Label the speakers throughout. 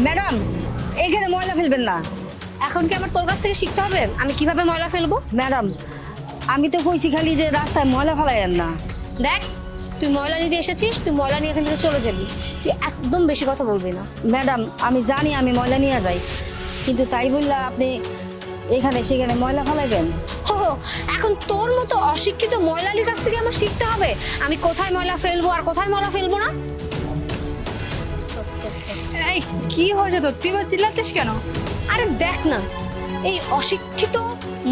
Speaker 1: Madam এইখানে ময়লা ফেলবেন না।
Speaker 2: এখন কি আমার তোর কাছ থেকে শিখতে হবে আমি কিভাবে ময়লা ফেলবো?
Speaker 1: ম্যাডাম আমি তো কইছি খালি যে রাস্তায় ময়লা ফেলাইয়েন না।
Speaker 2: দেখ, তুই ময়লা নিতে এসেছিস, তুই ময়লা নিয়ে এখান থেকে চলে যাবি। তুই একদম বেশি কথা বলবি না।
Speaker 1: ম্যাডাম আমি জানি আমি ময়লা নিয়ে যাই, কিন্তু তাই বললা আপনি এখানে সেখানে ময়লা ফেলাইবেন?
Speaker 2: হো হো, এখন তোর মতো অশিক্ষিত ময়লালির কাছ থেকে আমার শিখতে হবে আমি কোথায় ময়লা ফেলবো আর কোথায় ময়লা ফেলবো না।
Speaker 3: এই কি হয়েছে তোর? তুই এবার চিল্লাচ্ছিস কেন?
Speaker 2: আরে দেখ না, এই অশিক্ষিত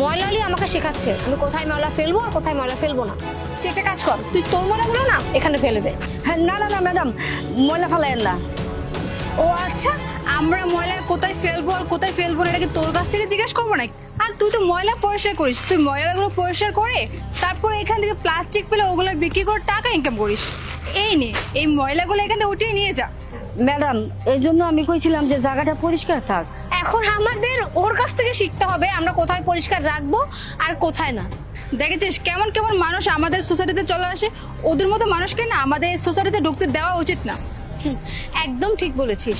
Speaker 2: ময়লালি আমাকে শেখাচ্ছে আমি কোথায় ময়লা ফেলবো আর কোথায় ময়লা ফেলবো না। তুই একটা কাজ কর, তুই তোর ময়লাগুলো না এখানে ফেলে দে।
Speaker 1: হ্যাঁ না না না ম্যাডাম, ময়লা ফেলাইয়েন না।
Speaker 3: ও আচ্ছা, আমরা ময়লা কোথায় ফেলবো আর কোথায় ফেলবো না এটা কি তোর কাছ থেকে জিজ্ঞেস করবো না? আর তুই তো ময়লা পরিষ্কার করিস, তুই ময়লাগুলো পরিষ্কার করে তারপর এখান থেকে প্লাস্টিক পেলে ওগুলো বিক্রি করে টাকা ইনকাম করিস। এই নে, এই ময়লাগুলো এখান থেকে উঠিয়ে নিয়ে যা।
Speaker 1: ম্যাডাম এই জন্য আমি কইছিলাম যে জায়গাটা পরিষ্কার থাক।
Speaker 2: এখন আমাদের ওর কাছ থেকে শিখতে হবে আমরা কোথায় পরিষ্কার রাখবো আর কোথায় না।
Speaker 3: দেখেছিস কেমন কেমন মানুষ আমাদের সোসাইটিতে চলে আসে? ওদের মতো মানুষকে না আমাদের এই সোসাইটিতে ঢুকতে দেওয়া উচিত না।
Speaker 2: হুম, একদম ঠিক বলেছিস।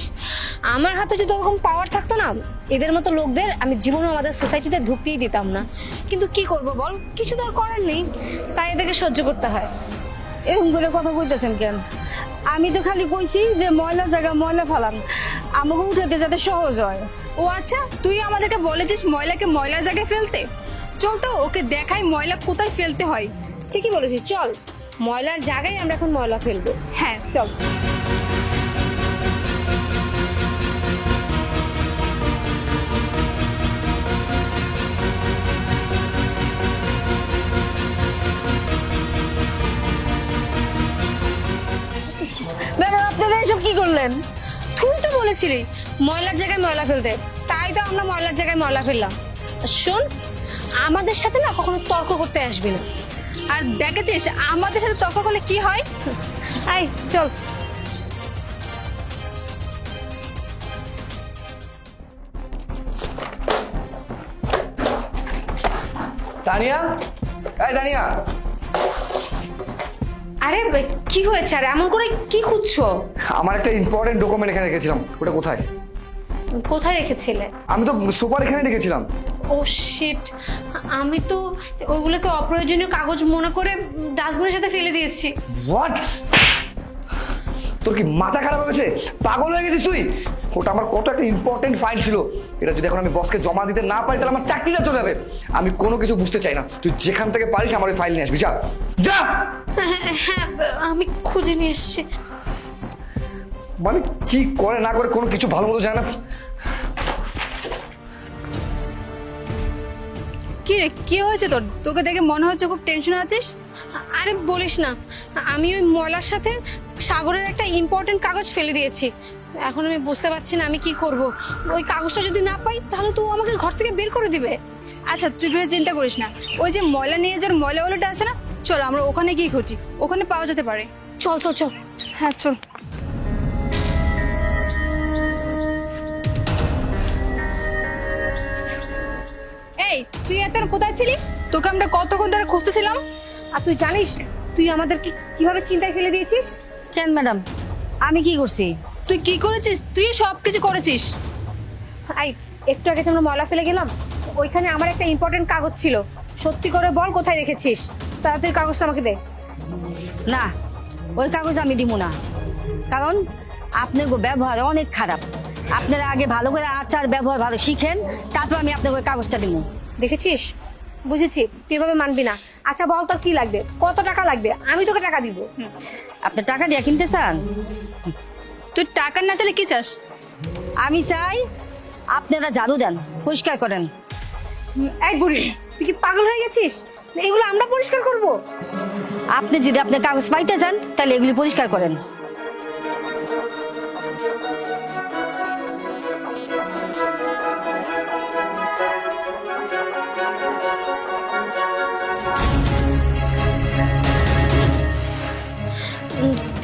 Speaker 2: আমার হাতে যদি ওরকম পাওয়ার থাকতো না, এদের মতো লোকদের আমি জীবনে আমাদের সোসাইটিতে ঢুকতেই দিতাম না। কিন্তু কি করব বল, কিছু তো আর করার নেই, তাই এদেরকে সহ্য করতে হয়।
Speaker 1: এরকম করে কথা কইতেছেন কেন? আমি তো খালি কইছি যে ময়লা জায়গা ময়লা ফেলান, আমাকে উঠাতে যাতে সহজ হয়।
Speaker 3: ও আচ্ছা, তুই আমাদেরকে বলেছিস ময়লাকে ময়লা জায়গায় ফেলতে? চল তো ওকে দেখাই ময়লা কোথায় ফেলতে হয়।
Speaker 2: ঠিকই বলেছিস, চল ময়লার জায়গায় আমরা এখন ময়লা ফেলবো।
Speaker 3: হ্যাঁ চল।
Speaker 1: ম্যাডাম আপনারা এইসব কি করলেন?
Speaker 2: তুই তো বলেছিলি ময়লার জায়গায় ময়লা ফেলতে, তাই তো আমরা ময়লার জায়গায় ময়লা ফেললাম। আর শোন, আমাদের সাথে না কখনো তর্ক করতে আসবি না।
Speaker 3: আর দেখেছিস আমাদের সাথে তর্ক করলে কি হয়?
Speaker 2: আয় চল।
Speaker 4: তানিয়া, এই তানিয়া,
Speaker 2: আরে কি হয়েছে? আরে এমন করে কি খুঁজছো?
Speaker 4: আমার একটা ইম্পর্টেন্ট ডকুমেন্ট এখানে রেখেছিলাম, ওটা কোথায়?
Speaker 2: কোথায় রেখেছিলে?
Speaker 4: আমি তো সুপার এখানে রেখেছিলাম।
Speaker 2: ও শিট, আমি তো ওইগুলোকে অপ্রয়োজনীয় কাগজ মনে করে ডাস্টবিনের সাথে ফেলে দিয়েছি।
Speaker 4: হোয়াট? তোর কি মাথা খারাপ হয়ে গেছে? পাগল হয়ে গেছিস তুই? ওটা আমার কত একটা ইম্পর্টেন্ট ফাইল ছিল, এটা যদি এখন আমি বসকে জমা দিতে না পারি তাহলে আমার চাকরিটা চলে যাবে। আমি কোনো কিছু বুঝতে চাই না, তুই যেখান থেকে পারিস আমার ওই ফাইল নিয়ে আসবি, যা যা।
Speaker 2: হ্যাঁ, আমি খুঁজে নিয়ে এসেছি।
Speaker 4: মানে কি করে না করে কোনো কিছু ভালো মতো জানে না।
Speaker 3: কি রে, কি হয়েছে তোর? তোকে দেখে মনে হচ্ছে খুব টেনশন আছিস।
Speaker 2: আরে বলিস না, আমি ওই ময়লার সাথে সাগরের একটা ইম্পর্টেন্ট কাগজ ফেলে দিয়েছি। এখন আমি বুঝতে পারছি না আমি কি করব। ওই কাগজটা যদি না পাই তাহলে তো ও আমাকে ঘর থেকে বের করে দিবে।
Speaker 3: আচ্ছা তুই ভেবে চিন্তা করিস না, ওই যে ময়লা নিয়ে যাওয়ার ময়লাওয়ালাটা আছে না, চল আমরা ওখানে গিয়ে খুঁজি, ওখানে পাওয়া যেতে পারে।
Speaker 2: চল চল চল।
Speaker 3: হ্যাঁ চল। এই তুই এত কোথায় ছিলি? তোকে আমরা কতক্ষণ ধরে খুঁজতেছিলাম।
Speaker 2: আর তুই জানিস তুই আমাদেরকে কিভাবে চিন্তায় ফেলে দিয়েছিস?
Speaker 1: কেন ম্যাডাম আমি কি করছি?
Speaker 3: তুই কি করেছিস? তুই সব কিছু করেছিস।
Speaker 2: আই, একটু আগে যে আমরা ময়লা ফেলে গেলাম, ওইখানে আমার একটা ইম্পর্টেন্ট কাগজ ছিল। সত্যি করে বল কোথায় রেখেছিস, তাড়াতাড়ি কাগজটা আমাকে দে।
Speaker 1: না ওই কাগজ আমি দিব না, কারণ আপনার ব্যবহার অনেক খারাপ। আপনারা আগে ভালো করে আচার ব্যবহার ভালো শিখেন, তারপর আমি আপনাকে ওই কাগজটা দিব।
Speaker 2: দেখেছিস, বুঝেছি তুই এভাবে মানবি না। আচ্ছা বল তোর কি লাগবে, কত টাকা লাগবে, আমি তোকে টাকা দিব।
Speaker 1: আপনি টাকা দিয়ে কিনতে চান?
Speaker 3: তুই টাকা না চাইলে কি চাস?
Speaker 1: আমি চাই আপনারা ঝাড়ু দেন, পরিষ্কার করেন।
Speaker 2: এই বুড়ি, তুই কি পাগল হয়ে গেছিস? এগুলো আমরা পরিষ্কার করব?
Speaker 1: আপনি যদি আপনার কাগজ পাইতে চান তাহলে এগুলি পরিষ্কার করেন।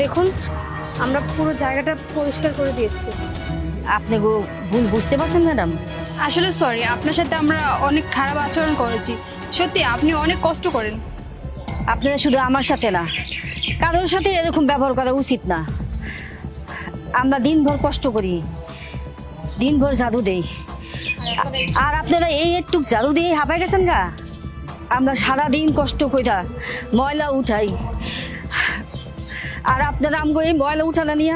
Speaker 2: দেখুন, আমরা পুরো জায়গাটা পরিষ্কার করে দিয়েছি।
Speaker 1: আপনি ভুল বুঝতে পারছেন ম্যাডাম?
Speaker 3: আসলে সরি, আপনার সাথে আমরা অনেক খারাপ আচরণ করেছি। সত্যি আপনি অনেক কষ্ট করেন।
Speaker 1: আপনারা শুধু আমার সাথে না, কারোর সাথে এরকম ব্যবহার করা উচিত না। আমরা দিনভর কষ্ট করি, দিনভর ঝাড়ু দেই আর আপনারা এই একটু ঝাড়ু দিয়ে হাঁপাই গেছেন গা। আমরা সারাদিন কষ্ট কইরা ময়লা উঠাই আর আপনারা আমগো এই ময়লা উঠানা নিয়ে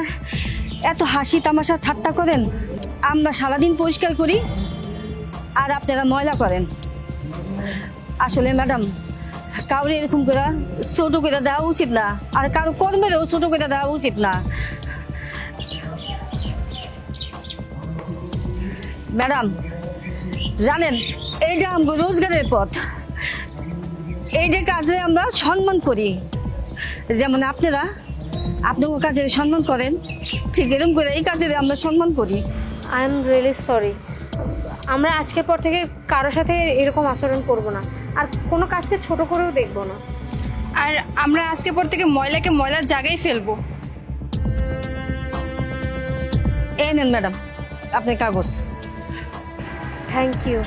Speaker 1: এত হাসি তামাশা ঠাট্টা করেন। আমরা সারাদিন পরিষ্কার করি আর আপনারা ময়লা করেন। আসলে ম্যাডাম কাউরে এরকম করে ছোট করে দেওয়া উচিত না, আর কারো কর্মেরও ছোট করে দেওয়া উচিত না। ম্যাডাম জানেন এইটা আমার রোজগারের পথ, এইটা কাজে আমরা সম্মান করি। যেমন আপনারা আপনার কাজের সম্মান করেন, ঠিক এরকম করে এই কাজের আমরা সম্মান করি।
Speaker 2: I am really sorry. আমরা আজকের পর থেকে কারোর সাথে এরকম আচরণ করব না, আর কোনো কাজকে ছোট করেও দেখব না।
Speaker 3: আর আমরা আজকে পর থেকে ময়লাকে ময়লার জায়গায় ফেলবো।
Speaker 1: এই নেন ম্যাডাম আপনার কাগজ।
Speaker 2: Thank you.